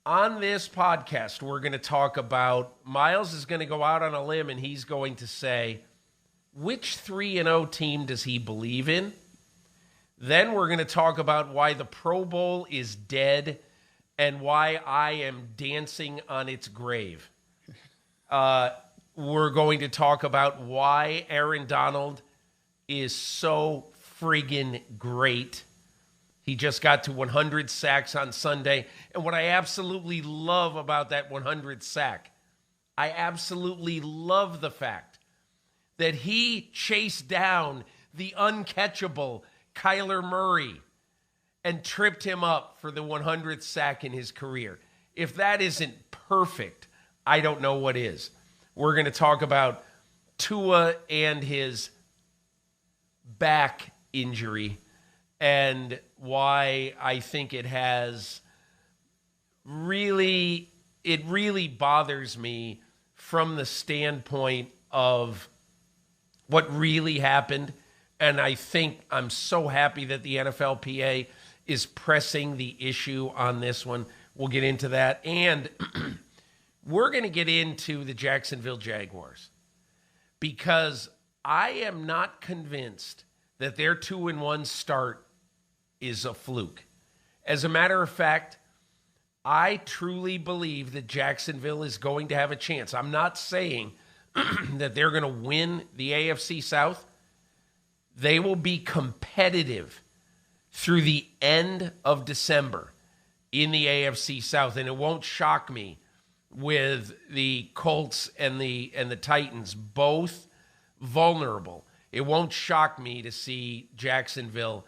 On this podcast, we're going to talk about Myles is going to go out on a limb and he's going to say which 3-0 team does he believe in. Then we're going to talk about why the Pro Bowl is dead and why I am dancing on its grave. We're going to talk about why Aaron Donald is so friggin' great. He just got to 100 sacks on Sunday. And what I absolutely love about that 100 sack, I absolutely love the fact that he chased down the uncatchable Kyler Murray and tripped him up for the 100th sack in his career. If that isn't perfect, I don't know what is. We're going to talk about Tua and his back injury and why I think it really bothers me from the standpoint of what really happened. And I think I'm so happy that the NFLPA is pressing the issue on this one. We'll get into that. And we're going to get into the Jacksonville Jaguars because I am not convinced that their 2-1 start is a fluke. As a matter of fact, I truly believe that Jacksonville is going to have a chance. I'm not saying that they're going to win the AFC South. They will be competitive through the end of December in the AFC South, and it won't shock me with the Colts and the Titans both vulnerable. It won't shock me to see Jacksonville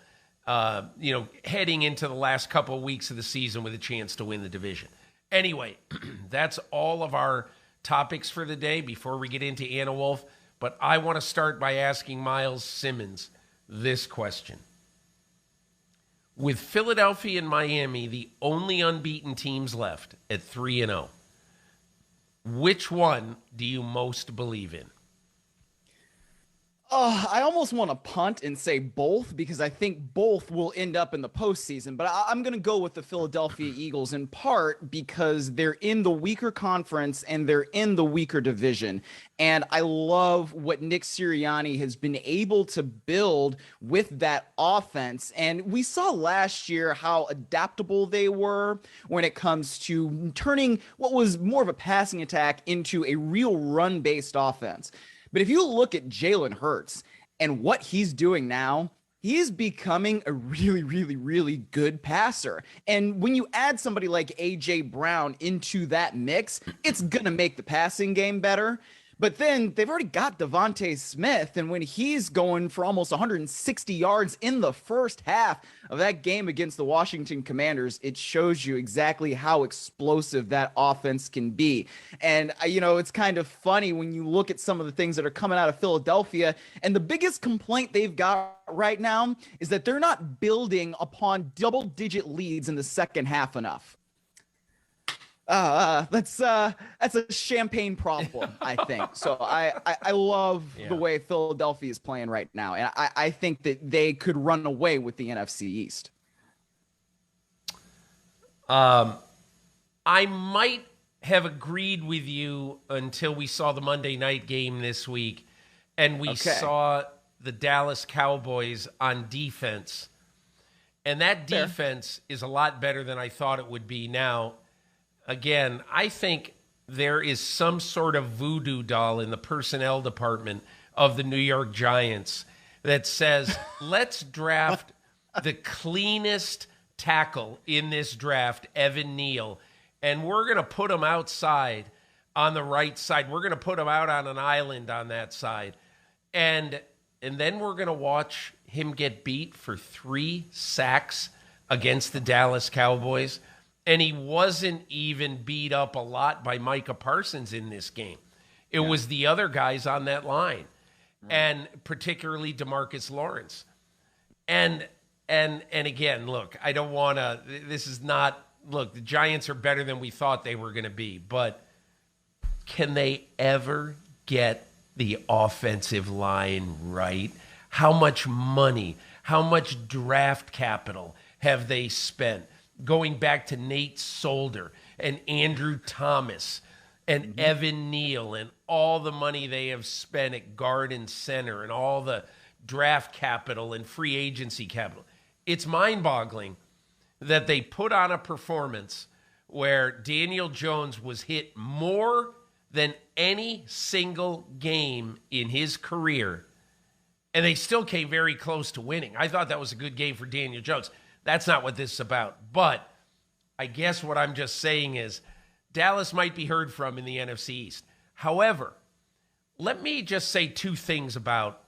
heading into the last couple of weeks of the season with a chance to win the division. Anyway, that's all of our topics for the day before we get into Anna Wolf. But I want to start by asking Myles Simmons this question. With Philadelphia and Miami, the only unbeaten teams left at 3-0, which one do you most believe in? I almost want to punt and say both because I think both will end up in the postseason. But I'm going to go with the Philadelphia Eagles in part because they're in the weaker conference and they're in the weaker division. And I love what Nick Sirianni has been able to build with that offense. And we saw last year how adaptable they were when it comes to turning what was more of a passing attack into a real run-based offense. But if you look at Jalen Hurts and what he's doing now, he is becoming a really, really, really good passer. And when you add somebody like A.J. Brown into that mix, it's going to make the passing game better. But then they've already got Devontae Smith, and when he's going for almost 160 yards in the first half of that game against the Washington Commanders, it shows you exactly how explosive that offense can be. And, it's kind of funny when you look at some of the things that are coming out of Philadelphia, and the biggest complaint they've got right now is that they're not building upon double-digit leads in the second half enough. That's a champagne problem, I think. So I love the way Philadelphia is playing right now. And I think that they could run away with the NFC East. I might have agreed with you until we saw the Monday night game this week and we saw the Dallas Cowboys on defense. And that defense is a lot better than I thought it would be now. Again, I think there is some sort of voodoo doll in the personnel department of the New York Giants that says, let's draft the cleanest tackle in this draft, Evan Neal, and we're going to put him outside on the right side. We're going to put him out on an island on that side. And then we're going to watch him get beat for 3 sacks against the Dallas Cowboys. And he wasn't even beat up a lot by Micah Parsons in this game. It was the other guys on that line, and particularly DeMarcus Lawrence. And again, look, I don't want to – this is not – look, the Giants are better than we thought they were going to be. But can they ever get the offensive line right? How much money, how much draft capital have they spent? going back to Nate Solder and Andrew Thomas and Evan Neal and all the money they have spent at guard and center and all the draft capital and free agency capital. It's mind-boggling that they put on a performance where Daniel Jones was hit more than any single game in his career, and they still came very close to winning. I thought that was a good game for Daniel Jones. That's not what this is about. But I guess what I'm just saying is Dallas might be heard from in the NFC East. However, let me just say two things about,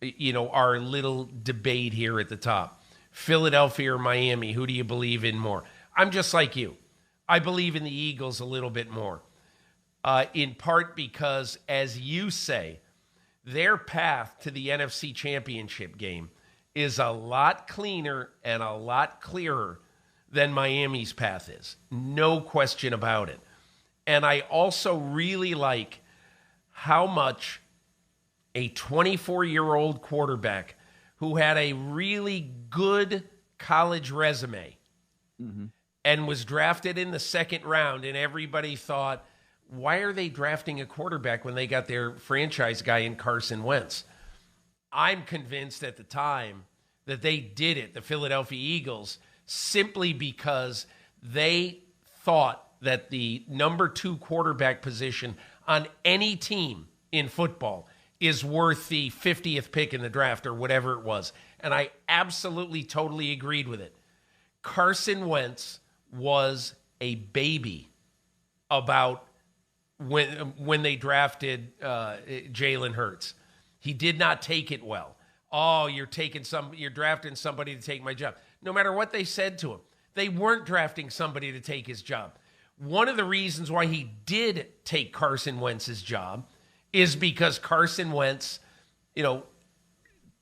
our little debate here at the top. Philadelphia or Miami, who do you believe in more? I'm just like you. I believe in the Eagles a little bit more, in part because, as you say, their path to the NFC Championship game is a lot cleaner and a lot clearer than Miami's path is. No question about it. And I also really like how much a 24-year-old quarterback who had a really good college resume and was drafted in the second round, and everybody thought, why are they drafting a quarterback when they got their franchise guy in Carson Wentz? I'm convinced at the time that they did it, the Philadelphia Eagles, simply because they thought that the number 2 quarterback position on any team in football is worth the 50th pick in the draft or whatever it was. And I absolutely, totally agreed with it. Carson Wentz was a baby about when they drafted Jalen Hurts. He did not take it well. Oh, you're drafting somebody to take my job. No matter what they said to him, they weren't drafting somebody to take his job. One of the reasons why he did take Carson Wentz's job is because Carson Wentz,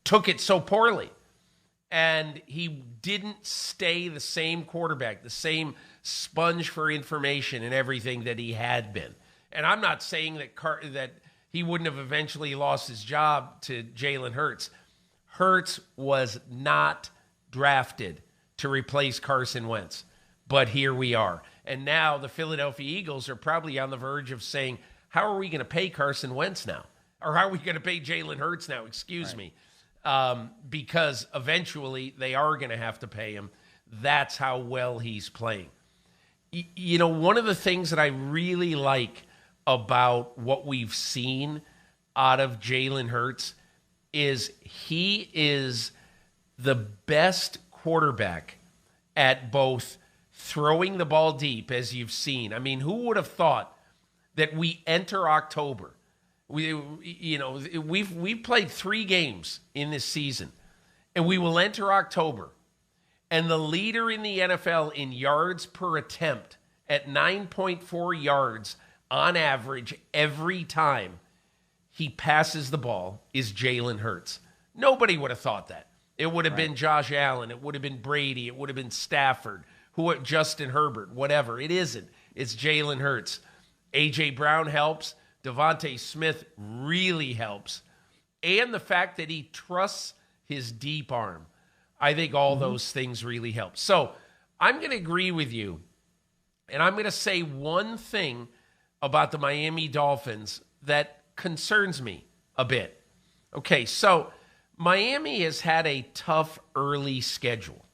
took it so poorly. And he didn't stay the same quarterback, the same sponge for information and everything that he had been. And I'm not saying that he wouldn't have eventually lost his job to Jalen Hurts. Hurts was not drafted to replace Carson Wentz. But here we are. And now the Philadelphia Eagles are probably on the verge of saying, how are we going to pay Carson Wentz now? Or how are we going to pay Jalen Hurts now? Excuse me. Because eventually they are going to have to pay him. That's how well he's playing. One of the things that I really like about what we've seen out of Jalen Hurts is he is the best quarterback at both throwing the ball deep, as you've seen. I mean, who would have thought that we enter October? We've played 3 games in this season, and we will enter October. And the leader in the NFL in yards per attempt at 9.4 yards on average every time he passes the ball is Jalen Hurts. Nobody would have thought that. It would have been Josh Allen. It would have been Brady. It would have been Stafford, Justin Herbert, whatever. It isn't. It's Jalen Hurts. A.J. Brown helps. Devontae Smith really helps. And the fact that he trusts his deep arm. I think all those things really help. So I'm going to agree with you. And I'm going to say one thing about the Miami Dolphins that concerns me a bit. Okay, so Miami has had a tough early schedule.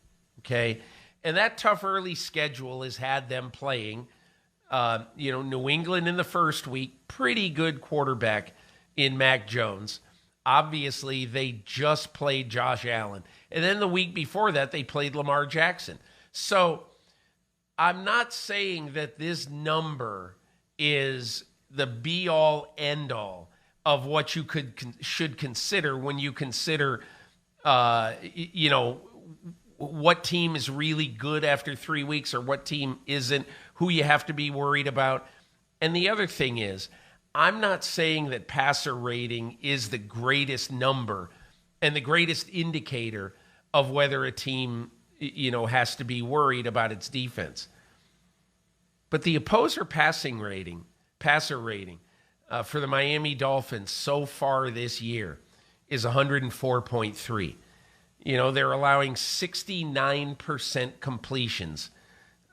Okay, and that tough early schedule has had them playing, New England in the first week, pretty good quarterback in Mac Jones. Obviously, they just played Josh Allen. And then the week before that, they played Lamar Jackson. So I'm not saying that this number is the be-all, end-all of what you should consider when you consider, what team is really good after 3 weeks or what team isn't, who you have to be worried about. And the other thing is, I'm not saying that passer rating is the greatest number and the greatest indicator of whether a team, has to be worried about its defense. But the opposer passer rating for the Miami Dolphins so far this year is 104.3. They're allowing 69% completions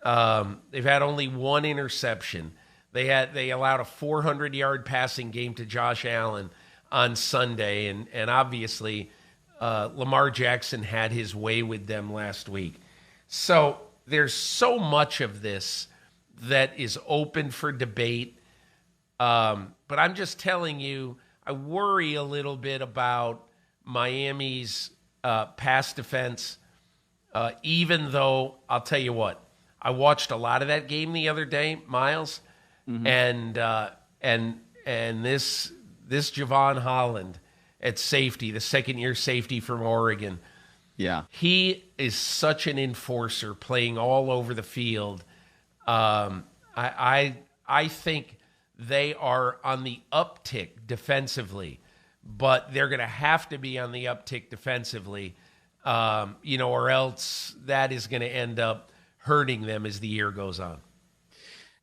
They've had only one interception. They allowed a 400-yard passing game to Josh Allen on Sunday, and obviously Lamar Jackson had his way with them last week. So there's so much of this that is open for debate. But I'm just telling you, I worry a little bit about Miami's pass defense, even though I'll tell you what, I watched a lot of that game the other day, Miles, and this Javon Holland at safety, the second-year safety from Oregon. Yeah. He is such an enforcer playing all over the field. I think they are on the uptick defensively, but they're going to have to be on the uptick defensively, or else that is going to end up hurting them as the year goes on.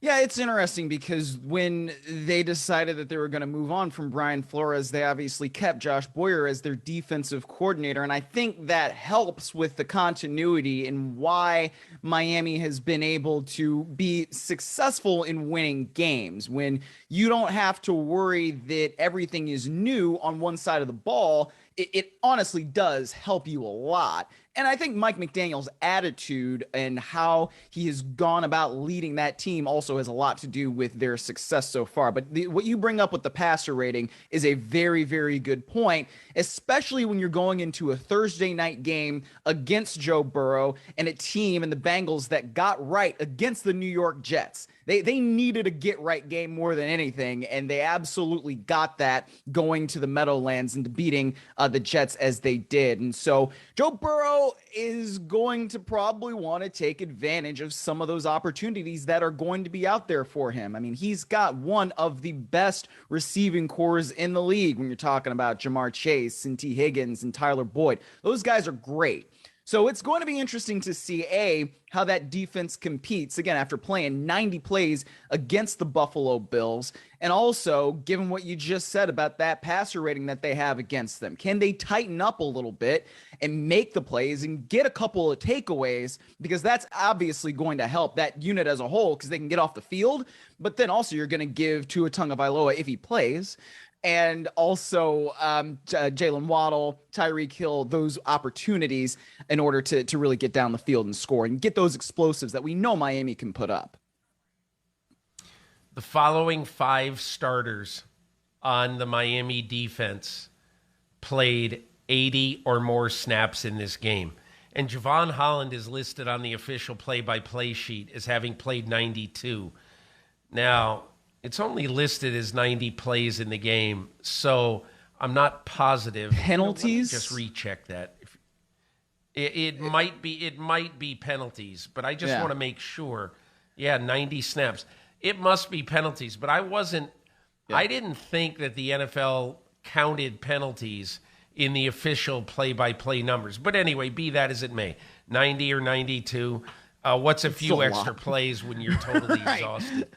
Yeah, it's interesting because when they decided that they were going to move on from Brian Flores, they obviously kept Josh Boyer as their defensive coordinator. And I think that helps with the continuity and why Miami has been able to be successful in winning games. When you don't have to worry that everything is new on one side of the ball, it honestly does help you a lot. And I think Mike McDaniel's attitude and how he has gone about leading that team also has a lot to do with their success so far. But what you bring up with the passer rating is a very, very good point, especially when you're going into a Thursday night game against Joe Burrow and a team and the Bengals that got right against the New York Jets. They needed a get-right game more than anything, and they absolutely got that going to the Meadowlands and beating the Jets as they did. And so Joe Burrow is going to probably want to take advantage of some of those opportunities that are going to be out there for him. I mean, he's got one of the best receiving cores in the league when you're talking about Jamar Chase and T. Higgins and Tyler Boyd. Those guys are great. So it's going to be interesting to see, how that defense competes, again, after playing 90 plays against the Buffalo Bills, and also, given what you just said about that passer rating that they have against them. Can they tighten up a little bit and make the plays and get a couple of takeaways? Because that's obviously going to help that unit as a whole because they can get off the field, but then also you're going to give Tua Tagovailoa, if he plays, and also Jalen Waddle, Tyreek Hill, those opportunities in order to really get down the field and score and get those explosives that we know Miami can put up. The following 5 starters on the Miami defense played 80 or more snaps in this game. And Javon Holland is listed on the official play-by-play sheet as having played 92. Now, it's only listed as 90 plays in the game, so I'm not positive. Penalties? Just recheck that. It might be penalties, but I just want to make sure. Yeah, 90 snaps. It must be penalties, but I didn't think that the NFL counted penalties in the official play-by-play numbers. But anyway, be that as it may, 90 or 92. What's a few extra plays when you're totally exhausted?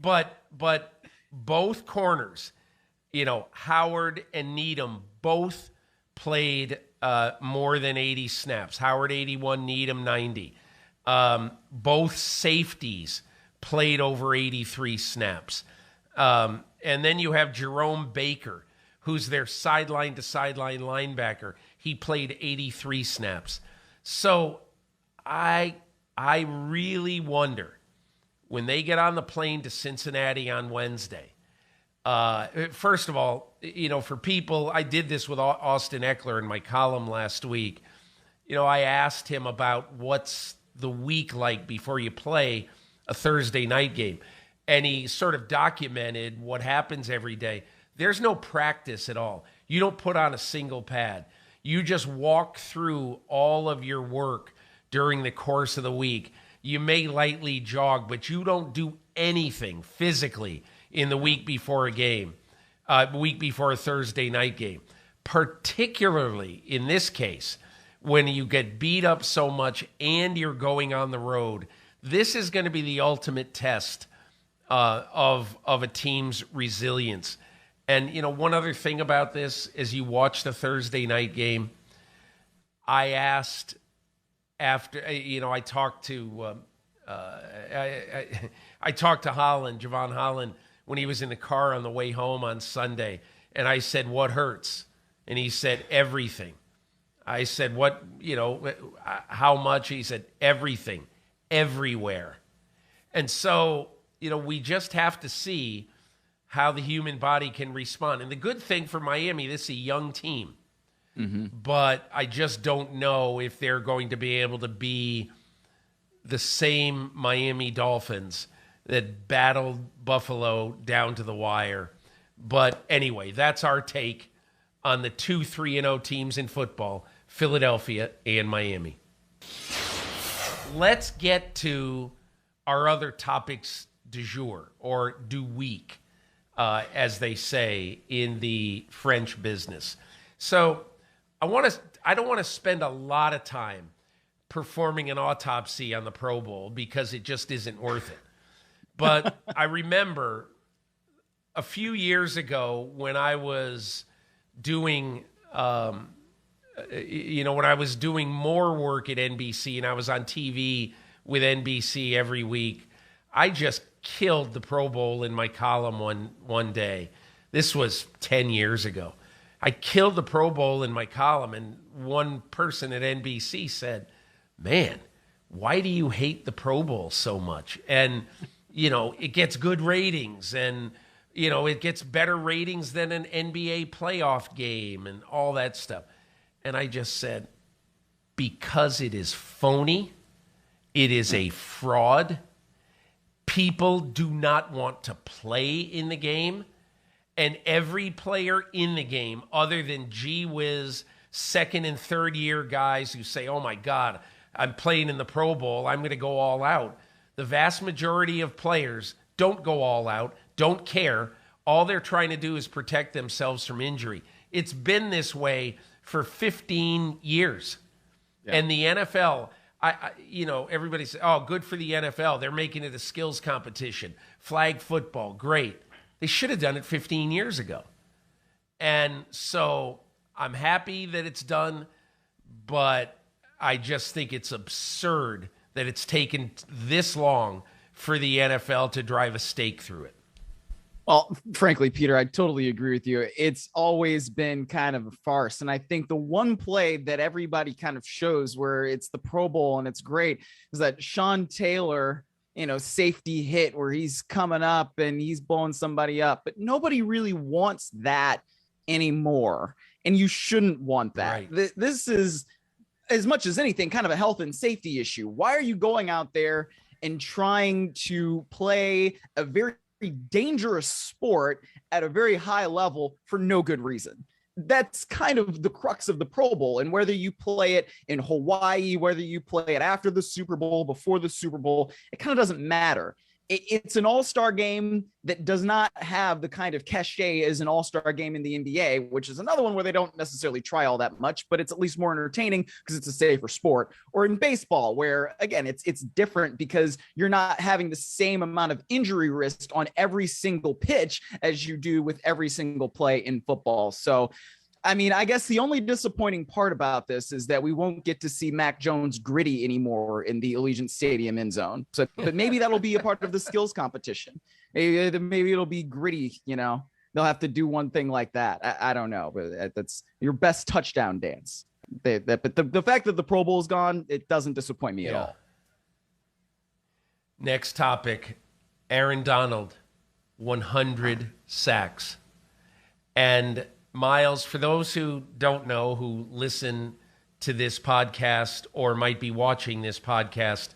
But both corners, Howard and Needham both played more than 80 snaps. Howard 81, Needham 90. Both safeties played over 83 snaps. And then you have Jerome Baker, who's their sideline-to-sideline linebacker. He played 83 snaps. So I really wonder, when they get on the plane to Cincinnati on Wednesday, first of all, for people, I did this with Austin Eckler in my column last week. I asked him about what's the week like before you play a Thursday night game. And he sort of documented what happens every day. There's no practice at all. You don't put on a single pad. You just walk through all of your work during the course of the week. You may lightly jog, but you don't do anything physically in the week before a game, week before a Thursday night game. Particularly in this case, when you get beat up so much and you're going on the road, this is going to be the ultimate test of a team's resilience. And, one other thing about this, as you watch the Thursday night game, I asked after, I talked to I talked to Holland, Javon Holland, when he was in the car on the way home on Sunday, and I said, "What hurts?" And he said, "Everything." I said, "What? How much?" He said, "Everything, everywhere." And so, we just have to see how the human body can respond. And the good thing for Miami, this is a young team. Mm-hmm. But I just don't know if they're going to be able to be the same Miami Dolphins that battled Buffalo down to the wire. But anyway, that's our take on the 2 3-0 teams in football, Philadelphia and Miami. Let's get to our other topics du jour, or du week, as they say in the French business. So I don't want to spend a lot of time performing an autopsy on the Pro Bowl because it just isn't worth it. But I remember a few years ago when I was doing, when I was doing more work at NBC and I was on TV with NBC every week, I just killed the Pro Bowl in my column one day. This was 10 years ago. I killed the Pro Bowl in my column, and one person at NBC said, "Man, why do you hate the Pro Bowl so much?" And, it gets good ratings, and, it gets better ratings than an NBA playoff game and all that stuff. And I just said, because it is phony, it is a fraud. People do not want to play in the game. And every player in the game, other than gee whiz, second and third year guys who say, "Oh my God, I'm playing in the Pro Bowl, I'm going to go all out." The vast majority of players don't go all out, don't care. All they're trying to do is protect themselves from injury. It's been this way for 15 years. Yeah. And the NFL, everybody says, "Oh, good for the NFL. They're making it a skills competition. Flag football, great." They should have done it 15 years ago. And so I'm happy that it's done, but I just think it's absurd that it's taken this long for the NFL to drive a stake through it. Well, frankly, Peter, I totally agree with you. It's always been kind of a farce. And I think the one play that everybody kind of shows where it's the Pro Bowl and it's great is that Sean Taylor, safety hit where he's coming up and he's blowing somebody up, but nobody really wants that anymore. And you shouldn't want that. Right. This is, as much as anything, kind of a health and safety issue. Why are you going out there and trying to play a very dangerous sport at a very high level for no good reason? That's kind of the crux of the Pro Bowl. And whether you play it in Hawaii, whether you play it after the Super Bowl, before the Super Bowl, it kind of doesn't matter. It's an all-star game that does not have the kind of cachet as an all-star game in the NBA, which is another one where they don't necessarily try all that much, but it's at least more entertaining because it's a safer sport. Or in baseball, where, again, it's different because you're not having the same amount of injury risk on every single pitch as you do with every single play in football. So, I mean, I guess the only disappointing part about this is that we won't get to see Mac Jones gritty anymore in the Allegiant Stadium end zone. So, but maybe that'll be a part of the skills competition. Maybe it'll be gritty. They'll have to do one thing like that. I don't know, but that's your best touchdown dance. But the fact that the Pro Bowl is gone, it doesn't disappoint me at all. Next topic: Aaron Donald, 100 sacks, and Myles, for those who don't know, who listen to this podcast or might be watching this podcast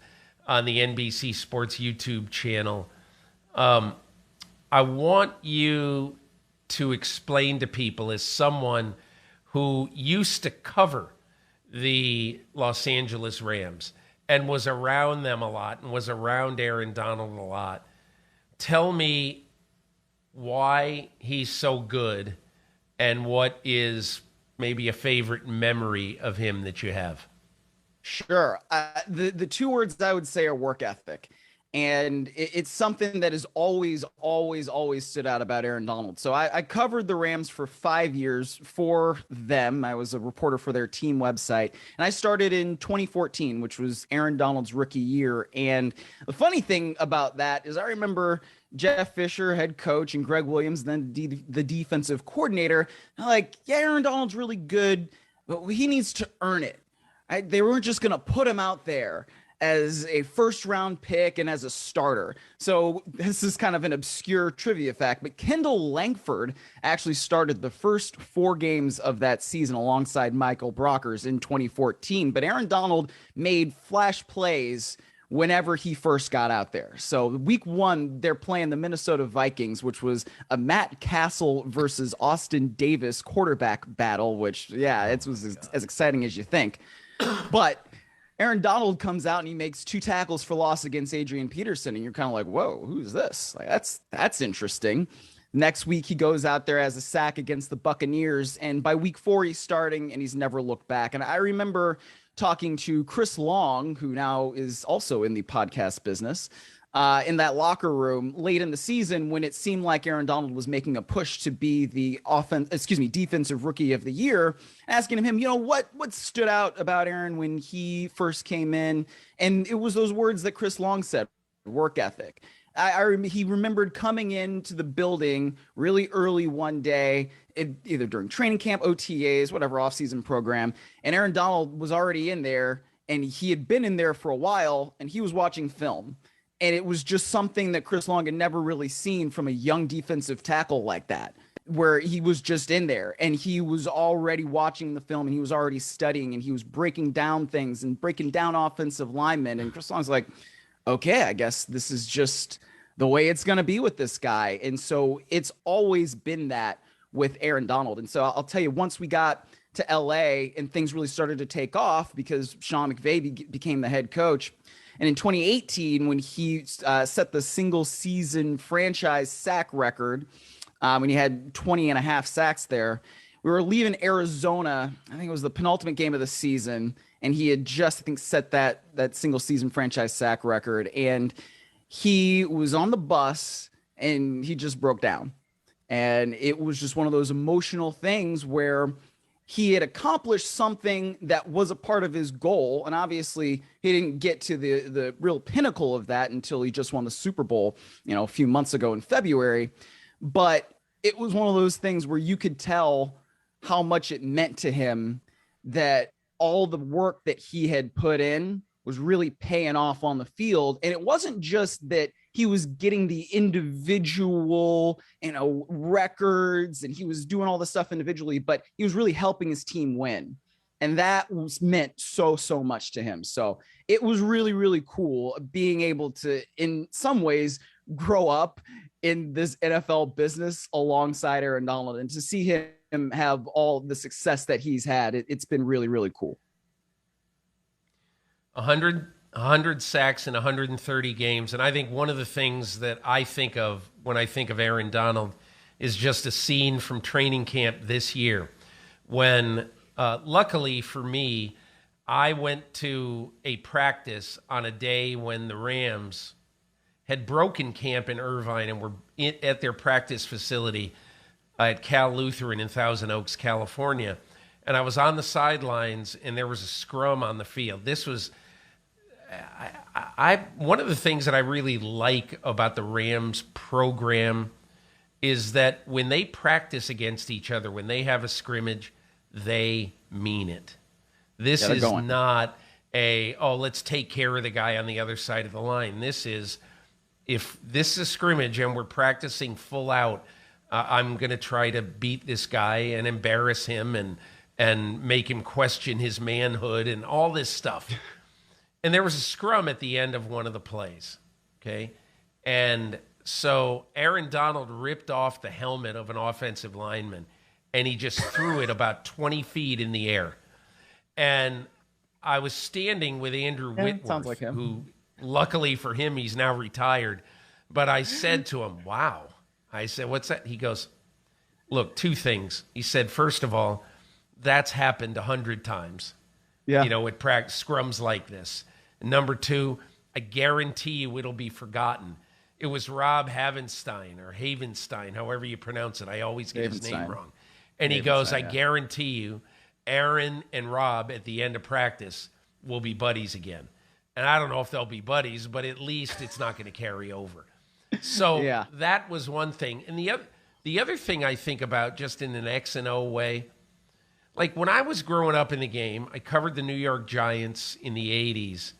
on the NBC Sports YouTube channel, I want you to explain to people, as someone who used to cover the Los Angeles Rams and was around them a lot and was around Aaron Donald a lot, tell me why he's so good and what is maybe a favorite memory of him that you have. Sure. The two words I would say are work ethic. And it's something that has always, always, always stood out about Aaron Donald. So I covered the Rams for 5 years for them. I was a reporter for their team website. And I started in 2014, which was Aaron Donald's rookie year. And the funny thing about that is I remember Jeff Fisher, head coach, and Greg Williams, then the defensive coordinator, like, yeah, Aaron Donald's really good, but he needs to earn it. They weren't just going to put him out there as a first-round pick and as a starter. So this is kind of an obscure trivia fact, but Kendall Langford actually started the first 4 games of that season alongside Michael Brockers in 2014. But Aaron Donald made flash plays whenever he first got out there. So week 1, they're playing the Minnesota Vikings, which was a Matt Castle versus Austin Davis quarterback battle, which, yeah, it was as exciting as you think. But Aaron Donald comes out and he makes 2 tackles for loss against Adrian Peterson. And you're kind of like, whoa, who's this? Like, that's interesting. Next week, he goes out there as a sack against the Buccaneers. And by week 4, he's starting and he's never looked back. And I remember talking to Chris Long, who now is also in the podcast business, in that locker room late in the season when it seemed like Aaron Donald was making a push to be the defensive rookie of the year, asking him, what stood out about Aaron when he first came in? And it was those words that Chris Long said, work ethic. He remembered coming into the building really early one day, either during training camp, OTAs, whatever offseason program, and Aaron Donald was already in there, and he had been in there for a while, and he was watching film. And it was just something that Chris Long had never really seen from a young defensive tackle like that, where he was just in there and he was already watching the film and he was already studying and he was breaking down things and breaking down offensive linemen. And Chris Long's like, okay, I guess this is just the way it's going to be with this guy. And so it's always been that with Aaron Donald. And so I'll tell you, once we got to LA and things really started to take off because Sean McVay became the head coach. And in 2018, when he set the single season franchise sack record, when he had 20 and a half sacks there, we were leaving Arizona. I think it was the penultimate game of the season. And he had just, I think, set that single season franchise sack record. And he was on the bus and he just broke down. And it was just one of those emotional things where he had accomplished something that was a part of his goal. And obviously he didn't get to the real pinnacle of that until he just won the Super Bowl, a few months ago in February. But it was one of those things where you could tell how much it meant to him that all the work that he had put in was really paying off on the field. And it wasn't just that he was getting the individual, records and he was doing all the stuff individually, but he was really helping his team win. And that meant so much to him. So it was really, really cool being able to, in some ways, grow up in this NFL business alongside Aaron Donald and to see him have all the success that he's had. It's been really, really cool. 100 sacks in 130 games. And I think one of the things that I think of when I think of Aaron Donald is just a scene from training camp this year when, luckily for me, I went to a practice on a day when the Rams had broken camp in Irvine and were at their practice facility at Cal Lutheran in Thousand Oaks, California. And I was on the sidelines and there was a scrum on the field. This was... one of the things that I really like about the Rams program is that when they practice against each other, when they have a scrimmage, they mean it. This is not let's take care of the guy on the other side of the line. If this is a scrimmage and we're practicing full out, I'm going to try to beat this guy and embarrass him and make him question his manhood and all this stuff. And there was a scrum at the end of one of the plays, okay? And so Aaron Donald ripped off the helmet of an offensive lineman, and he just threw it about 20 feet in the air. And I was standing with Andrew Whitworth, sounds like him. Who, luckily for him, he's now retired. But I said to him, wow. I said, what's that? He goes, look, 2 things. He said, first of all, that's happened 100 times. Yeah. At practice scrums like this. And number 2, I guarantee you it'll be forgotten. It was Rob Havenstein or Havenstein, however you pronounce it. I always get his name wrong. And he goes, I guarantee you Aaron and Rob at the end of practice will be buddies again. And I don't know if they'll be buddies, but at least it's not going to carry over. So that was one thing. And the other thing I think about, just in an X and O way, like when I was growing up in the game, I covered the New York Giants in the 80s,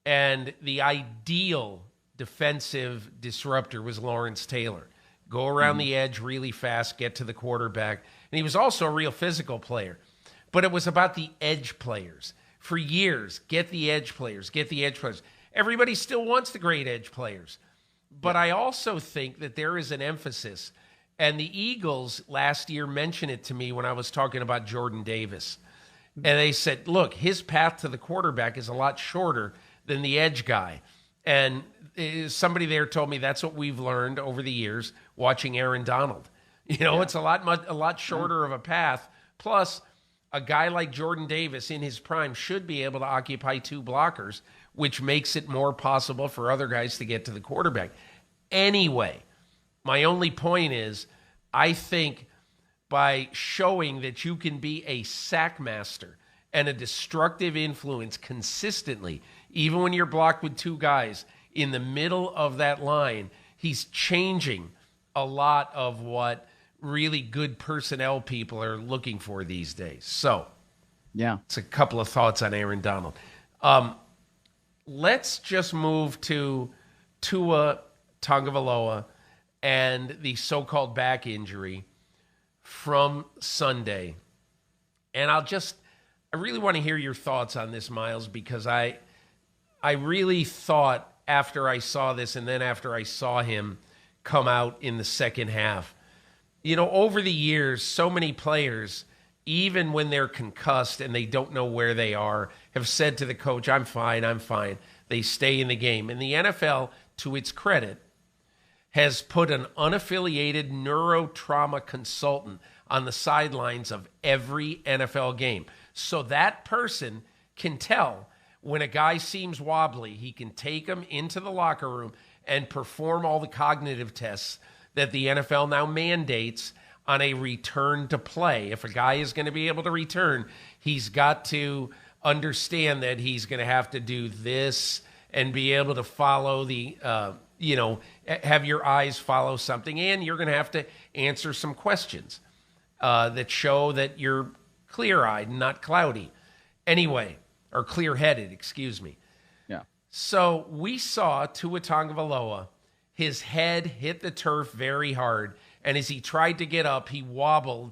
and the ideal defensive disruptor was Lawrence Taylor. Go around the edge really fast, get to the quarterback. And he was also a real physical player. But it was about the edge players. For years, get the edge players, get the edge players. Everybody still wants the great edge players. But I also think that there is an emphasis. And the Eagles last year mentioned it to me when I was talking about Jordan Davis. And they said, look, his path to the quarterback is a lot shorter than the edge guy. And somebody there told me that's what we've learned over the years watching Aaron Donald. It's a lot shorter of a path. Plus, a guy like Jordan Davis in his prime should be able to occupy 2 blockers, which makes it more possible for other guys to get to the quarterback. Anyway, my only point is, I think by showing that you can be a sack master and a destructive influence consistently, even when you're blocked with 2 guys in the middle of that line, he's changing a lot of what really good personnel people are looking for these days. So, it's a couple of thoughts on Aaron Donald. Let's just move to Tua Tagovailoa and the so-called back injury from Sunday. And I really want to hear your thoughts on this, Myles, because I really thought after I saw this, and then after I saw him come out in the second half, over the years, so many players, even when they're concussed and they don't know where they are, have said to the coach, I'm fine. They stay in the game. And the NFL, to its credit, has put an unaffiliated neurotrauma consultant on the sidelines of every NFL game. So that person can tell when a guy seems wobbly. He can take him into the locker room and perform all the cognitive tests that the NFL now mandates on a return to play. If a guy is going to be able to return, he's got to understand that he's going to have to do this and be able to follow have your eyes follow something, and you're going to have to answer some questions that show that you're clear-eyed, not cloudy. Anyway, or clear-headed, excuse me. Yeah. So we saw Tua Tagovailoa, his head hit the turf very hard, and as he tried to get up, he wobbled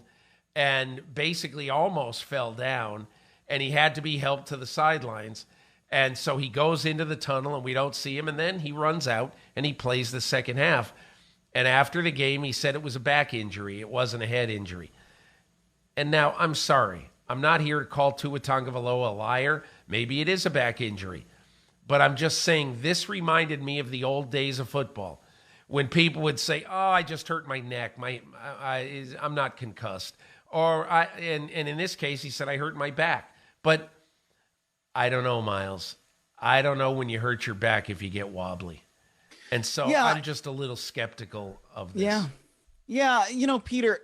and basically almost fell down, and he had to be helped to the sidelines. And so he goes into the tunnel, and we don't see him, and then he runs out, and he plays the second half. And after the game, he said it was a back injury. It wasn't a head injury. And now, I'm sorry. I'm not here to call Tua Tagovailoa a liar. Maybe it is a back injury. But I'm just saying this reminded me of the old days of football when people would say, oh, I just hurt my neck. I'm not concussed. And in this case, he said, I hurt my back. But I don't know, Myles. I don't know when you hurt your back if you get wobbly. And so I'm just a little skeptical of this. Yeah, Peter,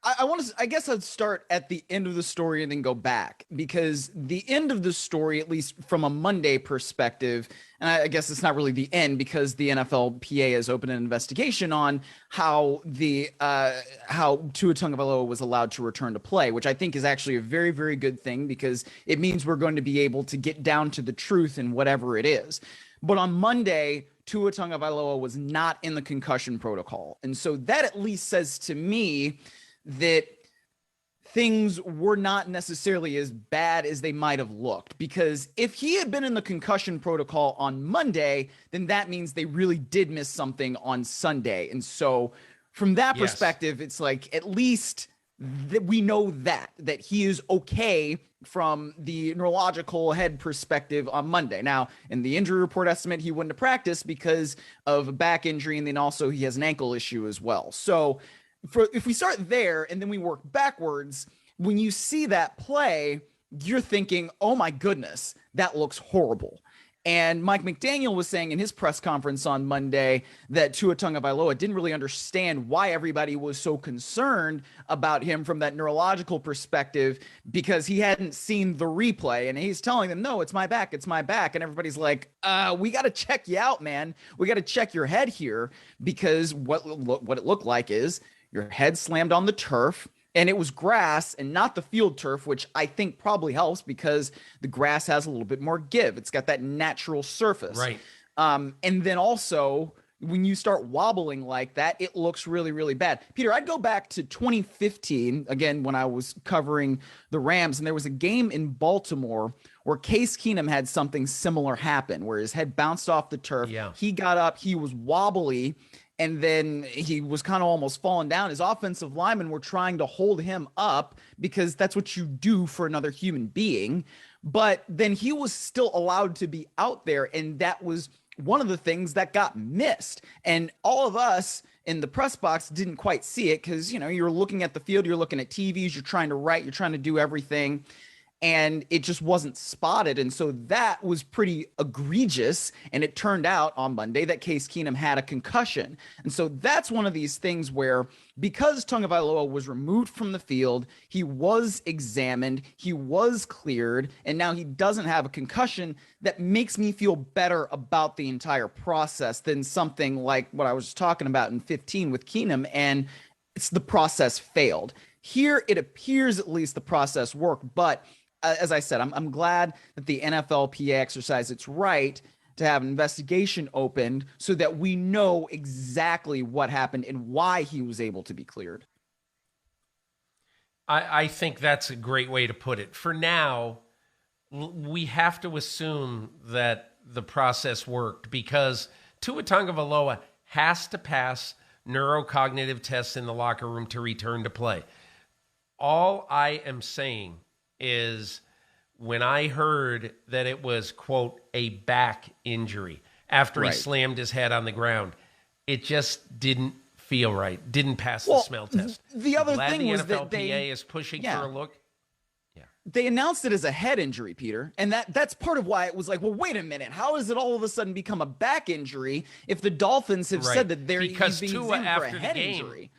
I guess I'd start at the end of the story and then go back, because the end of the story, at least from a Monday perspective, and I guess it's not really the end because the NFLPA has opened an investigation on how Tua Tagovailoa was allowed to return to play, which I think is actually a very, very good thing, because it means we're going to be able to get down to the truth in whatever it is. But on Monday, Tua Tagovailoa was not in the concussion protocol. And so that at least says to me that things were not necessarily as bad as they might have looked, because if he had been in the concussion protocol on Monday, then that means they really did miss something on Sunday. And so from that perspective, it's like, at least we know that he is okay from the neurological head perspective on Monday. Now, in the injury report estimate, he wouldn't have practiced because of a back injury, and then also he has an ankle issue as well. So if we start there and then we work backwards, when you see that play, you're thinking, oh my goodness, that looks horrible. And Mike McDaniel was saying in his press conference on Monday that Tua Tagovailoa didn't really understand why everybody was so concerned about him from that neurological perspective because he hadn't seen the replay. And he's telling them, no, it's my back. It's my back. And everybody's like, we got to check you out, man. We got to check your head here because what it looked like is your head slammed on the turf. And it was grass and not the field turf, which I think probably helps because the grass has a little bit more give. It's got that natural surface. Right. And then also, when you start wobbling like that, it looks really, really bad. Peter, I'd go back to 2015, again, when I was covering the Rams, and there was a game in Baltimore where Case Keenum had something similar happen, where his head bounced off the turf. Yeah. He got up, he was wobbly, and then he was kind of almost falling down. His offensive linemen were trying to hold him up because that's what you do for another human being. But then he was still allowed to be out there, and that was one of the things that got missed. And all of us in the press box didn't quite see it because, you're looking at the field, you're looking at TVs, you're trying to write, you're trying to do everything. And it just wasn't spotted. And so that was pretty egregious. And it turned out on Monday that Case Keenum had a concussion. And so that's one of these things where because Tagovailoa was removed from the field, he was examined, he was cleared, and now he doesn't have a concussion. That makes me feel better about the entire process than something like what I was talking about in 15 with Keenum. And it's the process failed. Here, it appears at least the process worked, but as I said, I'm glad that the NFLPA exercised its right to have an investigation opened so that we know exactly what happened and why he was able to be cleared. I think that's a great way to put it. For now, we have to assume that the process worked because Tua Tagovailoa has to pass neurocognitive tests in the locker room to return to play. All I am saying is when I heard that it was, quote, a back injury after he slammed his head on the ground, it just didn't feel right. Didn't pass the smell test. The other thing was that the NFLPA is pushing for a look. Yeah. They announced it as a head injury, Peter, and that's part of why it was like, well, wait a minute. How does it all of a sudden become a back injury if the Dolphins have said that they're being examined for a head injury?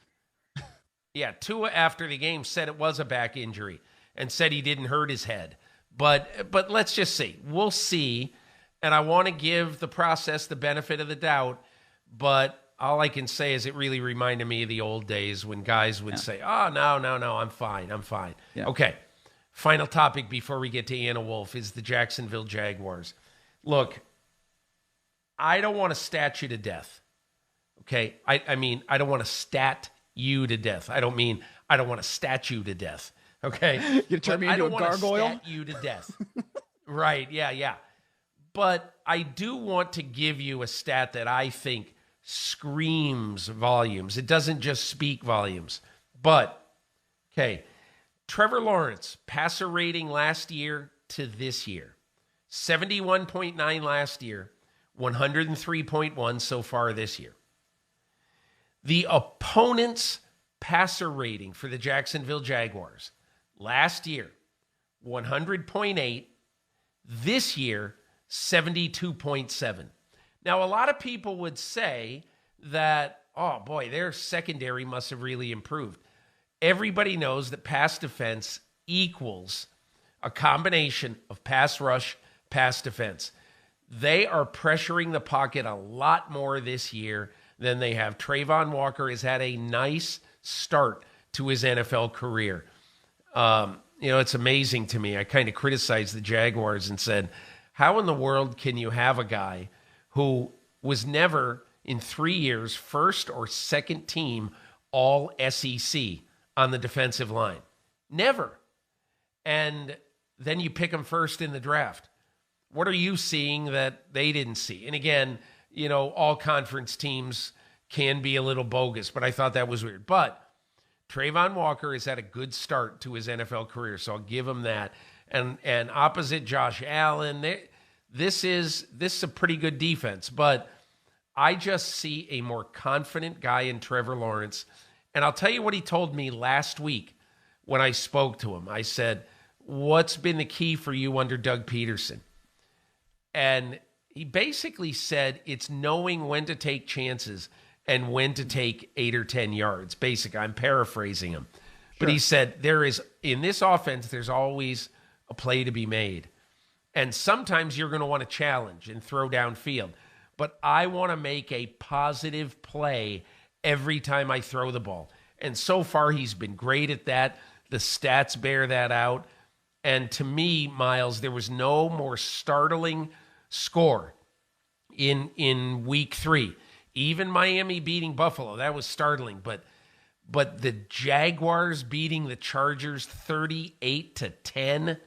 Yeah, Tua after the game said it was a back injury and said he didn't hurt his head. But let's just see. We'll see. And I want to give the process the benefit of the doubt. But all I can say is it really reminded me of the old days when guys would say, oh, no, I'm fine. Yeah. Okay. Final topic before we get to Anna Wolf is the Jacksonville Jaguars. Look, I don't want to stat you to death. Okay? I mean, I don't want to stat you to death. I don't mean I don't want to stat you to death. Okay? You turn me into a gargoyle? I don't want to stat you to death. Right, yeah. But I do want to give you a stat that I think screams volumes. It doesn't just speak volumes. But, okay, Trevor Lawrence, passer rating last year to this year. 71.9 last year, 103.1 so far this year. The opponent's passer rating for the Jacksonville Jaguars last year, 100.8. This year, 72.7. Now, a lot of people would say that, oh boy, their secondary must have really improved. Everybody knows that pass defense equals a combination of pass rush, pass defense. They are pressuring the pocket a lot more this year than they have. Trayvon Walker has had a nice start to his NFL career. It's amazing to me. I kind of criticized the Jaguars and said, how in the world can you have a guy who was never in 3 years first or second team all SEC on the defensive line? Never. And then you pick him first in the draft. What are you seeing that they didn't see? And again, all conference teams can be a little bogus, but I thought that was weird. But Trayvon Walker has had a good start to his NFL career, so I'll give him that. And opposite Josh Allen, this is a pretty good defense. But I just see a more confident guy in Trevor Lawrence. And I'll tell you what he told me last week when I spoke to him. I said, what's been the key for you under Doug Peterson? And He basically said it's knowing when to take chances and when to take 8 or 10 yards. Basically, I'm paraphrasing him. But he said in this offense, there's always a play to be made. And sometimes you're going to want to challenge and throw downfield. But I want to make a positive play every time I throw the ball. And so far, he's been great at that. The stats bear that out. And to me, Myles, there was no more startling score in week 3. Even Miami beating Buffalo, that was startling. But the Jaguars beating the Chargers 38-10,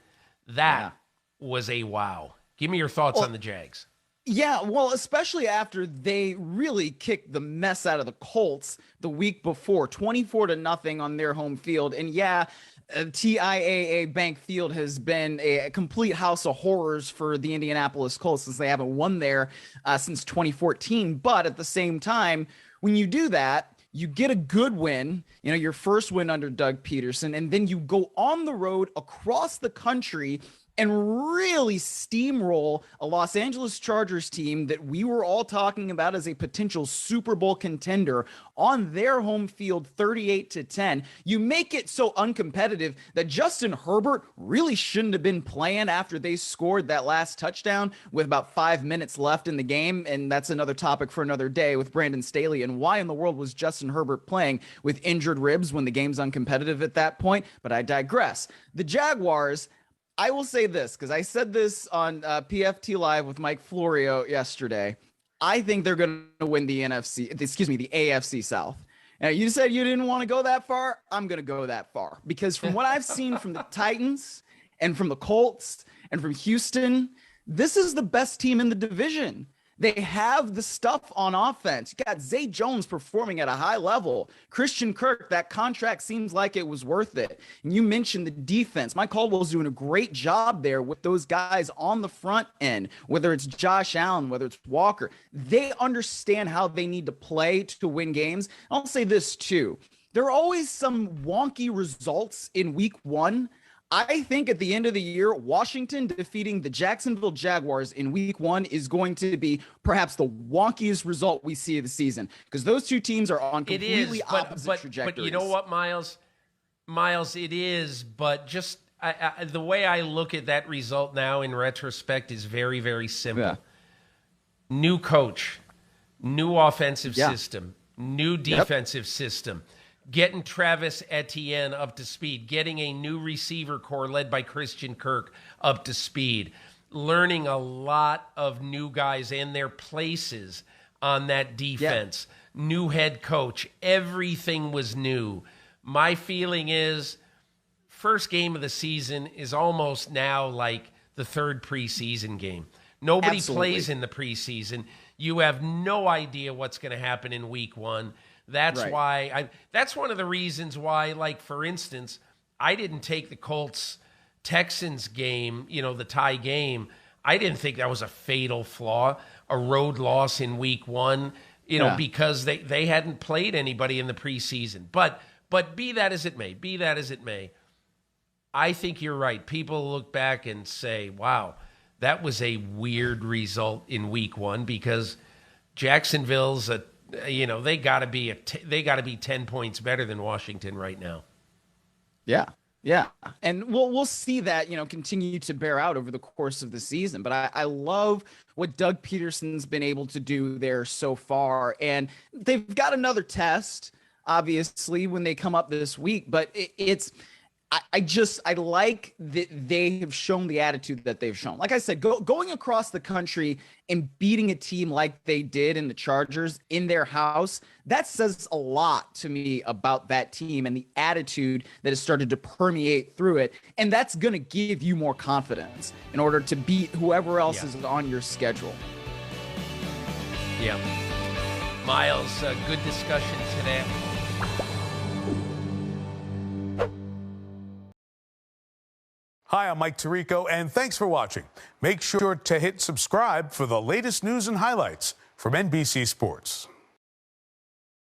that was a wow. Give me your thoughts on the Jags. Yeah, well, especially after they really kicked the mess out of the Colts the week before, 24-0 on their home field. And TIAA Bank Field has been a complete house of horrors for the Indianapolis Colts since they haven't won there since 2014. But at the same time, when you do that, you get a good win, your first win under Doug Peterson, and then you go on the road across the country and really steamroll a Los Angeles Chargers team that we were all talking about as a potential Super Bowl contender on their home field 38-10. You make it so uncompetitive that Justin Herbert really shouldn't have been playing after they scored that last touchdown with about 5 minutes left in the game. And that's another topic for another day with Brandon Staley. And why in the world was Justin Herbert playing with injured ribs when the game's uncompetitive at that point? But I digress. The Jaguars, I will say this, because I said this on PFT Live with Mike Florio yesterday. I think they're going to win the AFC South. Now, you said you didn't want to go that far. I'm going to go that far because from what I've seen from the Titans and from the Colts and from Houston, this is the best team in the division. They have the stuff on offense. You got Zay Jones performing at a high level. Christian Kirk, that contract seems like it was worth it. And you mentioned the defense. Mike Caldwell's doing a great job there with those guys on the front end, whether it's Josh Allen, whether it's Walker. They understand how they need to play to win games. I'll say this too. There are always some wonky results in week 1. I think at the end of the year, Washington defeating the Jacksonville Jaguars in week 1 is going to be perhaps the wonkiest result we see of the season because those two teams are on completely opposite trajectories. But you know what, Myles? Myles, it is, but just the way I look at that result now in retrospect is very, very simple. Yeah. New coach, new offensive system, new defensive system. Getting Travis Etienne up to speed, getting a new receiver core led by Christian Kirk up to speed, learning a lot of new guys and their places on that defense, new head coach, everything was new. My feeling is first game of the season is almost now like the third preseason game. Nobody plays in the preseason. You have no idea what's going to happen in week 1. That's why that's one of the reasons why, like, for instance, I didn't take the Colts-Texans game, the tie game. I didn't think that was a fatal flaw, a road loss in week 1, because they hadn't played anybody in the preseason. But be that as it may, I think you're right. People look back and say, wow, that was a weird result in week 1 because Jacksonville's they got to be 10 points better than Washington right now. Yeah. And we'll see that, continue to bear out over the course of the season. But I love what Doug Peterson's been able to do there so far. And they've got another test, obviously, when they come up this week. But I like that they have shown the attitude that they've shown. Like I said, going across the country and beating a team like they did in the Chargers in their house, that says a lot to me about that team and the attitude that has started to permeate through it. And that's going to give you more confidence in order to beat whoever else is on your schedule. Yeah. Myles, good discussion today. Hi, I'm Mike Tirico, and thanks for watching. Make sure to hit subscribe for the latest news and highlights from NBC Sports.